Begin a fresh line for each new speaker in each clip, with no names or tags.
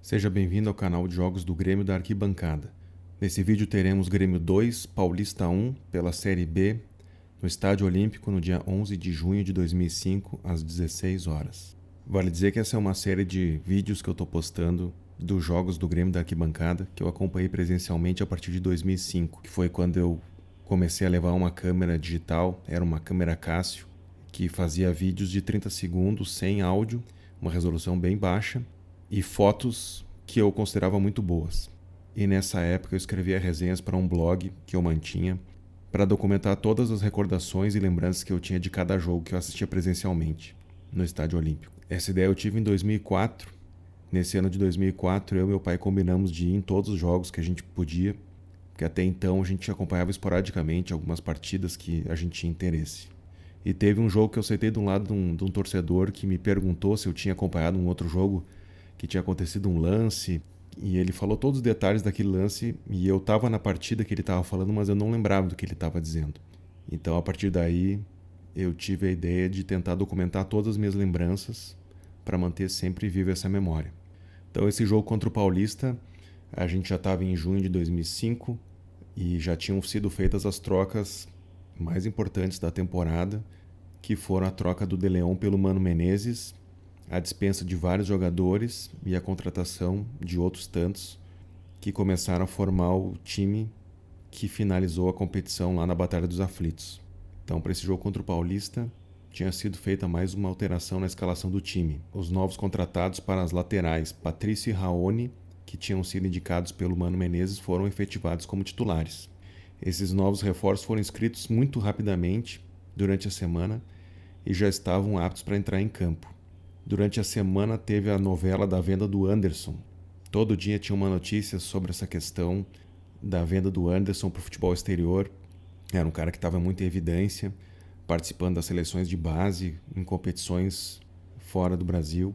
Seja bem-vindo ao canal de jogos do Grêmio da Arquibancada. Nesse vídeo teremos Grêmio 2, Paulista 1, pela Série B, no Estádio Olímpico no dia 11 de junho de 2005, às 16 horas. Vale dizer que essa é uma série de vídeos que eu estou postando dos jogos do Grêmio da Arquibancada, que eu acompanhei presencialmente a partir de 2005, que foi quando eu comecei a levar uma câmera digital, era uma câmera Casio, que fazia vídeos de 30 segundos sem áudio, uma resolução bem baixa, e fotos que eu considerava muito boas. E nessa época eu escrevia resenhas para um blog que eu mantinha para documentar todas as recordações e lembranças que eu tinha de cada jogo que eu assistia presencialmente no Estádio Olímpico. Essa ideia eu tive em 2004. Nesse ano de 2004, eu e meu pai combinamos de ir em todos os jogos que a gente podia, porque até então a gente acompanhava esporadicamente algumas partidas que a gente tinha interesse. E teve um jogo que eu sentei do lado de um torcedor que me perguntou se eu tinha acompanhado um outro jogo que tinha acontecido um lance, e ele falou todos os detalhes daquele lance, e eu estava na partida que ele estava falando, mas eu não lembrava do que ele estava dizendo. Então, a partir daí, eu tive a ideia de tentar documentar todas as minhas lembranças para manter sempre viva essa memória. Então, esse jogo contra o Paulista, a gente já estava em junho de 2005 e já tinham sido feitas as trocas mais importantes da temporada, que foram a troca do De Leon pelo Mano Menezes, a dispensa de vários jogadores e a contratação de outros tantos que começaram a formar o time que finalizou a competição lá na Batalha dos Aflitos. Então, para esse jogo contra o Paulista, tinha sido feita mais uma alteração na escalação do time. Os novos contratados para as laterais, Patrício e Raoni, que tinham sido indicados pelo Mano Menezes, foram efetivados como titulares. Esses novos reforços foram inscritos muito rapidamente durante a semana e já estavam aptos para entrar em campo. Durante a semana teve a novela da venda do Anderson. Todo dia tinha uma notícia sobre essa questão da venda do Anderson para o futebol exterior. Era um cara que estava muito em evidência, participando das seleções de base, em competições fora do Brasil.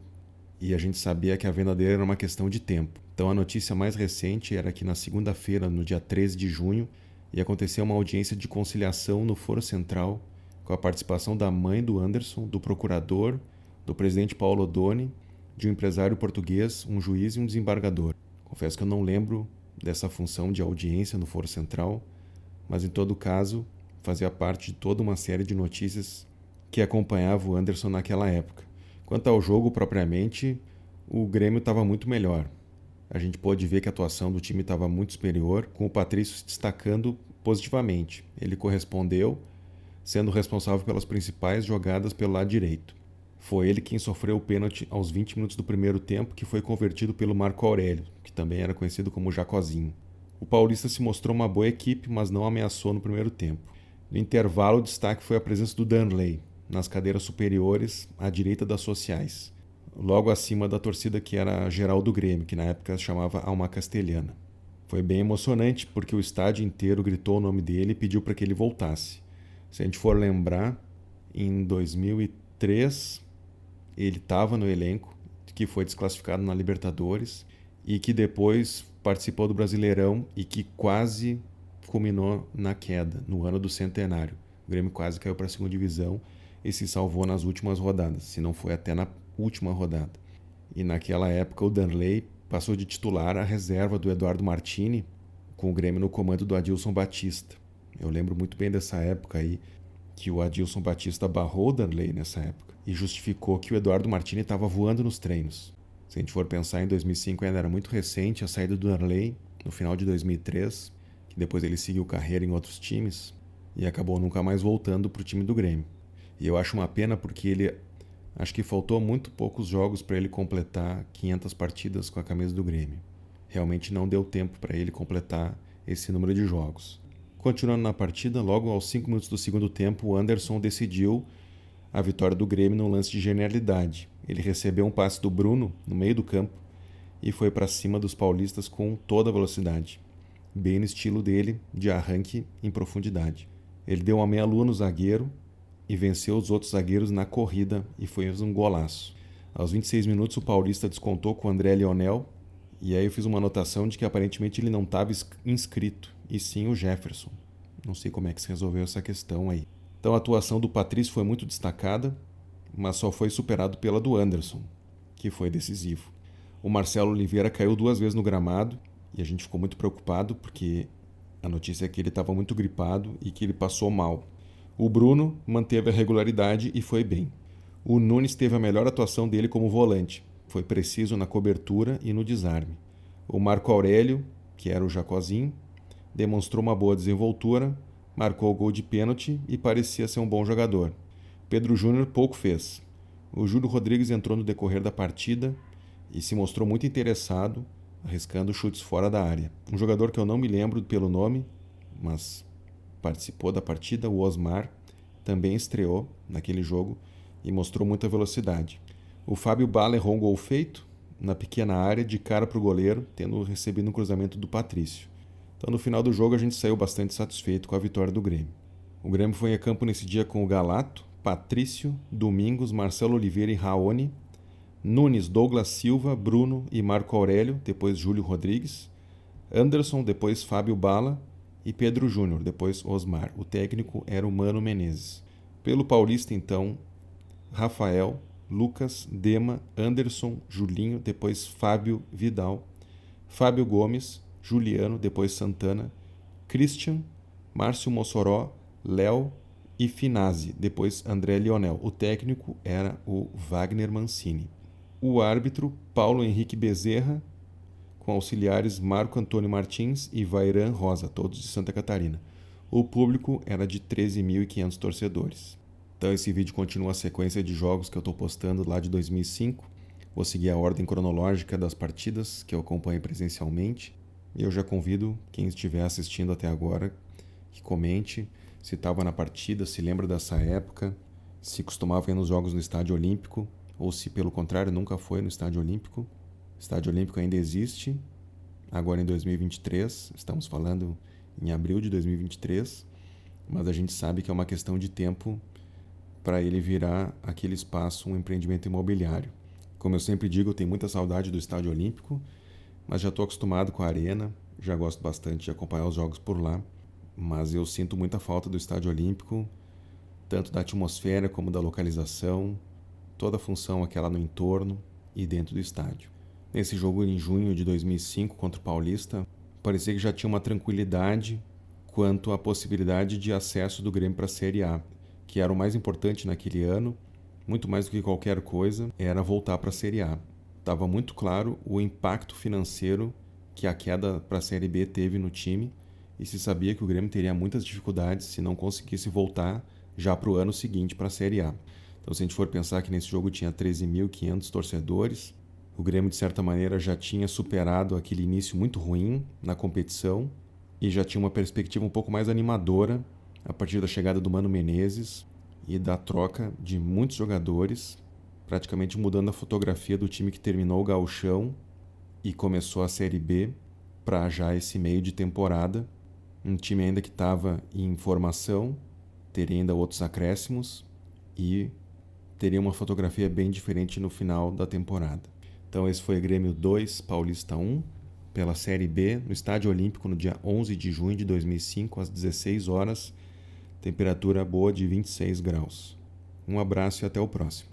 E a gente sabia que a venda dele era uma questão de tempo. Então a notícia mais recente era que na segunda-feira, no dia 13 de junho, ia acontecer uma audiência de conciliação no Foro Central, com a participação da mãe do Anderson, do procurador, do presidente Paulo Odoni, de um empresário português, um juiz e um desembargador. Confesso que eu não lembro dessa função de audiência no Foro Central, mas em todo caso fazia parte de toda uma série de notícias que acompanhava o Anderson naquela época. Quanto ao jogo propriamente, o Grêmio estava muito melhor. A gente pôde ver que a atuação do time estava muito superior, com o Patrício se destacando positivamente. Ele correspondeu, sendo responsável pelas principais jogadas pelo lado direito. Foi ele quem sofreu o pênalti aos 20 minutos do primeiro tempo, que foi convertido pelo Marco Aurélio, que também era conhecido como Jacozinho. O Paulista se mostrou uma boa equipe, mas não ameaçou no primeiro tempo. No intervalo, o destaque foi a presença do Danley, nas cadeiras superiores, à direita das sociais, logo acima da torcida que era geral do Grêmio, que na época se chamava Alma Castelhana. Foi bem emocionante, porque o estádio inteiro gritou o nome dele e pediu para que ele voltasse. Se a gente for lembrar, em 2003... ele estava no elenco, que foi desclassificado na Libertadores e que depois participou do Brasileirão e que quase culminou na queda, no ano do centenário. O Grêmio quase caiu para a segunda divisão e se salvou nas últimas rodadas, se não foi até na última rodada. E naquela época o Danley passou de titular à reserva do Eduardo Martini, com o Grêmio no comando do Adilson Batista. Eu lembro muito bem dessa época aí, que o Adilson Batista barrou o Danley nessa época e justificou que o Eduardo Martini estava voando nos treinos. Se a gente for pensar, em 2005 ainda era muito recente a saída do Danley, no final de 2003, que depois ele seguiu carreira em outros times e acabou nunca mais voltando para o time do Grêmio. E eu acho uma pena porque acho que faltou muito poucos jogos para ele completar 500 partidas com a camisa do Grêmio. Realmente não deu tempo para ele completar esse número de jogos. Continuando na partida, logo aos 5 minutos do segundo tempo, o Anderson decidiu a vitória do Grêmio num lance de genialidade. Ele recebeu um passe do Bruno no meio do campo e foi para cima dos paulistas com toda a velocidade, bem no estilo dele, de arranque em profundidade. Ele deu uma meia-lua no zagueiro e venceu os outros zagueiros na corrida e fez um golaço. Aos 26 minutos, o paulista descontou com o André Lionel, e aí eu fiz uma anotação de que aparentemente ele não estava inscrito, e sim o Jefferson. Não sei como é que se resolveu essa questão aí. Então a atuação do Patrício foi muito destacada, mas só foi superado pela do Anderson, que foi decisivo. O Marcelo Oliveira caiu 2 vezes no gramado e a gente ficou muito preocupado porque a notícia é que ele estava muito gripado e que ele passou mal. O Bruno manteve a regularidade e foi bem. O Nunes teve a melhor atuação dele como volante. Foi preciso na cobertura e no desarme. O Marco Aurélio, que era o Jacozinho, demonstrou uma boa desenvoltura, marcou o gol de pênalti e parecia ser um bom jogador. Pedro Júnior pouco fez. O Júlio Rodrigues entrou no decorrer da partida e se mostrou muito interessado, arriscando chutes fora da área. Um jogador que eu não me lembro pelo nome, mas participou da partida, o Osmar, também estreou naquele jogo e mostrou muita velocidade. O Fábio Bala errou um gol feito na pequena área, de cara para o goleiro, tendo recebido um cruzamento do Patrício. Então, no final do jogo, a gente saiu bastante satisfeito com a vitória do Grêmio. O Grêmio foi a campo nesse dia com o Galato, Patrício, Domingos, Marcelo Oliveira e Raoni, Nunes, Douglas Silva, Bruno e Marco Aurélio, depois Júlio Rodrigues, Anderson, depois Fábio Bala e Pedro Júnior, depois Osmar. O técnico era o Mano Menezes. Pelo Paulista, então, Rafael, Lucas, Dema, Anderson, Julinho, depois Fábio Vidal, Fábio Gomes, Juliano, depois Santana, Christian, Márcio Mossoró, Léo e Finazzi, depois André Lionel. O técnico era o Wagner Mancini. O árbitro, Paulo Henrique Bezerra, com auxiliares Marco Antônio Martins e Vairan Rosa, todos de Santa Catarina. O público era de 13.500 torcedores. Então esse vídeo continua a sequência de jogos que eu estou postando lá de 2005. Vou seguir a ordem cronológica das partidas que eu acompanhei presencialmente. E eu já convido quem estiver assistindo até agora que comente se estava na partida, se lembra dessa época, se costumava ir nos Jogos no Estádio Olímpico ou se, pelo contrário, nunca foi no Estádio Olímpico. O Estádio Olímpico ainda existe, agora em 2023, estamos falando em abril de 2023, mas a gente sabe que é uma questão de tempo para ele virar aquele espaço um empreendimento imobiliário. Como eu sempre digo, eu tenho muita saudade do Estádio Olímpico, mas já estou acostumado com a arena, já gosto bastante de acompanhar os jogos por lá, mas eu sinto muita falta do Estádio Olímpico, tanto da atmosfera como da localização, toda a função aquela no entorno e dentro do estádio. Nesse jogo em junho de 2005 contra o Paulista, parecia que já tinha uma tranquilidade quanto à possibilidade de acesso do Grêmio para a Série A, que era o mais importante naquele ano, muito mais do que qualquer coisa, era voltar para a Série A. Estava muito claro o impacto financeiro que a queda para a Série B teve no time e se sabia que o Grêmio teria muitas dificuldades se não conseguisse voltar já para o ano seguinte para a Série A. Então, se a gente for pensar que nesse jogo tinha 13.500 torcedores, o Grêmio, de certa maneira, já tinha superado aquele início muito ruim na competição e já tinha uma perspectiva um pouco mais animadora a partir da chegada do Mano Menezes e da troca de muitos jogadores, praticamente mudando a fotografia do time que terminou o Gauchão e começou a Série B para já esse meio de temporada. Um time ainda que estava em formação, teria ainda outros acréscimos e teria uma fotografia bem diferente no final da temporada. Então esse foi Grêmio 2, Paulista 1, pela Série B, no Estádio Olímpico, no dia 11 de junho de 2005, às 16 horas, temperatura boa de 26 graus. Um abraço e até o próximo.